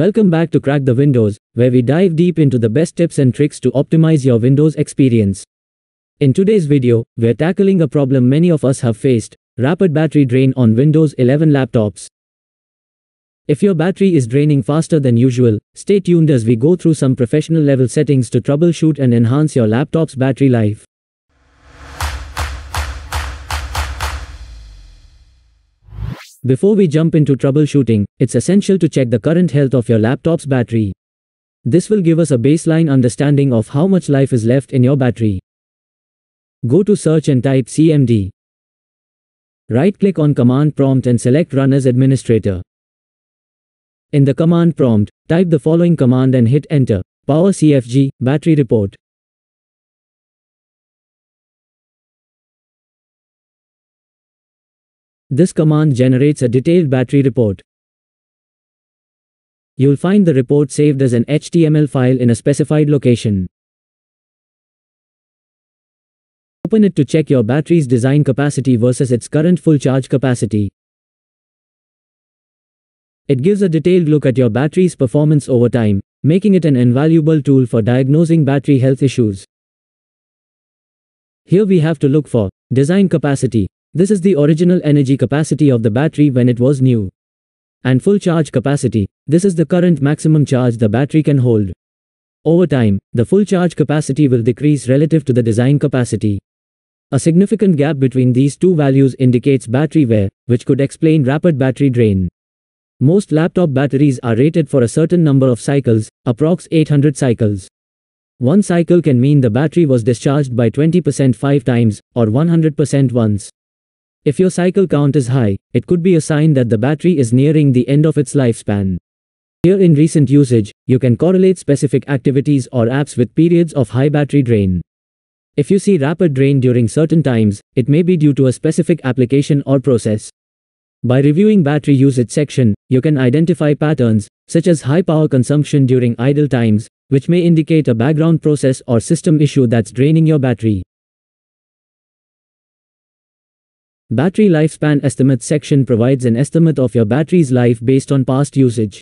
Welcome back to Crack the Windows, where we dive deep into the best tips and tricks to optimize your Windows experience. In today's video, we're tackling a problem many of us have faced: rapid battery drain on Windows 11 laptops. If your battery is draining faster than usual, stay tuned as we go through some professional level settings to troubleshoot and enhance your laptop's battery life. Before we jump into troubleshooting, it's essential to check the current health of your laptop's battery. This will give us a baseline understanding of how much life is left in your battery. Go to Search and type CMD. Right-click on Command Prompt and select Run as Administrator. In the command prompt, type the following command and hit Enter: Power CFG, Battery Report. This command generates a detailed battery report. You'll find the report saved as an HTML file in a specified location. Open it to check your battery's design capacity versus its current full charge capacity. It gives a detailed look at your battery's performance over time, making it an invaluable tool for diagnosing battery health issues. Here we have to look for design capacity. This is the original energy capacity of the battery when it was new. And full charge capacity. This is the current maximum charge the battery can hold. Over time, the full charge capacity will decrease relative to the design capacity. A significant gap between these two values indicates battery wear, which could explain rapid battery drain. Most laptop batteries are rated for a certain number of cycles, approx 800 cycles. One cycle can mean the battery was discharged by 20% 5 times, or 100% once. If your cycle count is high, it could be a sign that the battery is nearing the end of its lifespan. Here in recent usage, you can correlate specific activities or apps with periods of high battery drain. If you see rapid drain during certain times, it may be due to a specific application or process. By reviewing battery usage section, you can identify patterns, such as high power consumption during idle times, which may indicate a background process or system issue that's draining your battery. Battery Lifespan Estimates section provides an estimate of your battery's life based on past usage.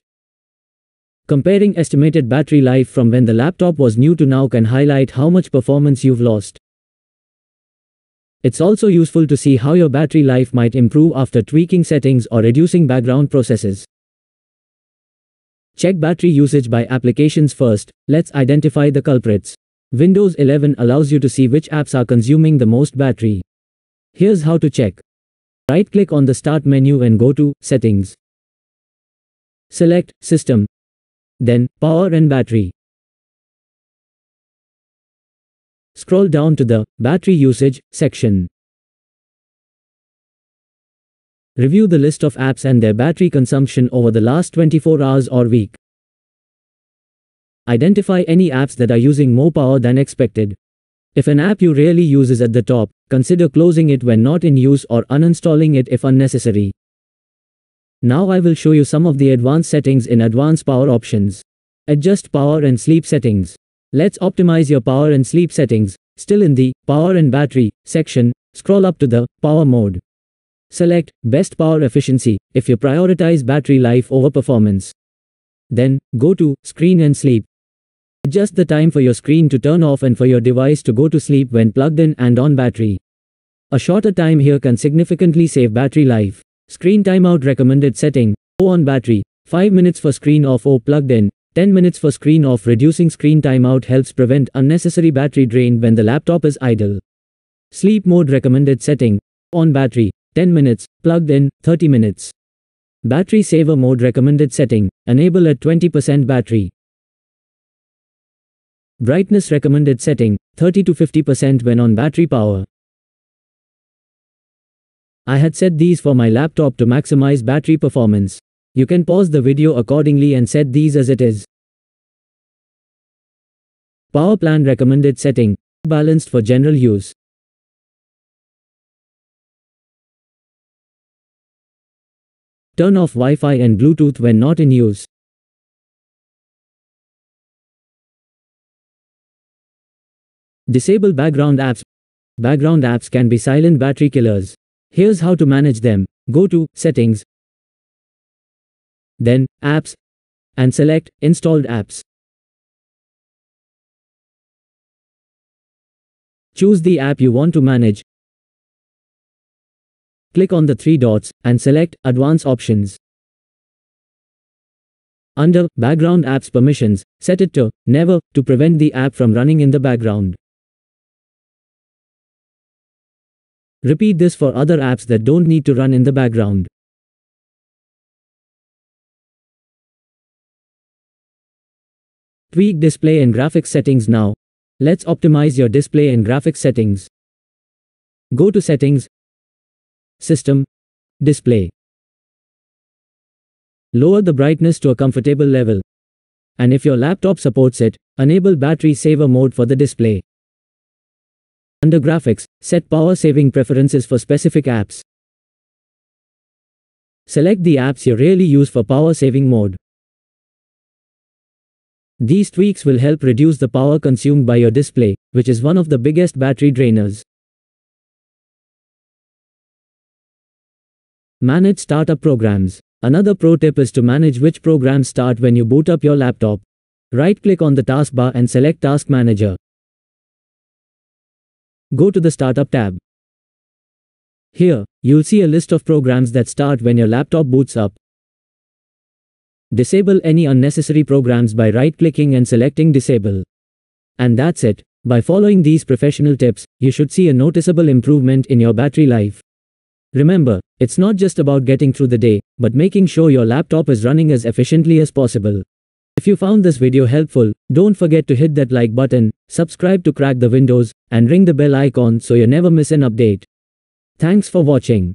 Comparing estimated battery life from when the laptop was new to now can highlight how much performance you've lost. It's also useful to see how your battery life might improve after tweaking settings or reducing background processes. Check battery usage by applications first. Let's identify the culprits. Windows 11 allows you to see which apps are consuming the most battery. Here's how to check. Right-click on the Start menu and go to Settings. Select System. Then, Power and Battery. Scroll down to the Battery Usage section. Review the list of apps and their battery consumption over the last 24 hours or week. Identify any apps that are using more power than expected. If an app you rarely use is at the top, consider closing it when not in use or uninstalling it if unnecessary. Now I will show you some of the advanced settings in Advanced Power Options. Adjust Power and Sleep Settings. Let's optimize your power and sleep settings. Still in the Power and Battery section, scroll up to the Power mode. Select Best Power Efficiency if you prioritize battery life over performance. Then, go to Screen and Sleep. Adjust the time for your screen to turn off and for your device to go to sleep when plugged in and on battery. A shorter time here can significantly save battery life. Screen timeout recommended setting: O on battery, 5 minutes for screen off or plugged in, 10 minutes for screen off. Reducing screen timeout helps prevent unnecessary battery drain when the laptop is idle. Sleep mode recommended setting: on battery, 10 minutes, plugged in, 30 minutes. Battery saver mode recommended setting: enable at 20% battery. Brightness recommended setting: 30 to 50% when on battery power. I had set these for my laptop to maximize battery performance. You can pause the video accordingly and set these as it is. Power plan recommended setting: balanced for general use. Turn off Wi-Fi and Bluetooth when not in use. Disable background apps. Background apps can be silent battery killers. Here's how to manage them. Go to Settings. Then, Apps. and select Installed Apps. Choose the app you want to manage. Click on the three dots and select Advanced Options. Under Background Apps Permissions, set it to Never to prevent the app from running in the background. Repeat this for other apps that don't need to run in the background. Tweak display and graphics settings now. Let's optimize your display and graphics settings. Go to Settings, System, Display. Lower the brightness to a comfortable level. And if your laptop supports it, enable battery saver mode for the display. Under Graphics, set power saving preferences for specific apps. Select the apps you really use for power saving mode. These tweaks will help reduce the power consumed by your display, which is one of the biggest battery drainers. Manage startup programs. Another pro tip is to manage which programs start when you boot up your laptop. Right-click on the taskbar and select Task Manager. Go to the Startup tab. Here, you'll see a list of programs that start when your laptop boots up. Disable any unnecessary programs by right-clicking and selecting Disable. And that's it. By following these professional tips, you should see a noticeable improvement in your battery life. Remember, it's not just about getting through the day, but making sure your laptop is running as efficiently as possible. If you found this video helpful, don't forget to hit that like button, subscribe to Crack the Windows, and ring the bell icon so you never miss an update. Thanks for watching.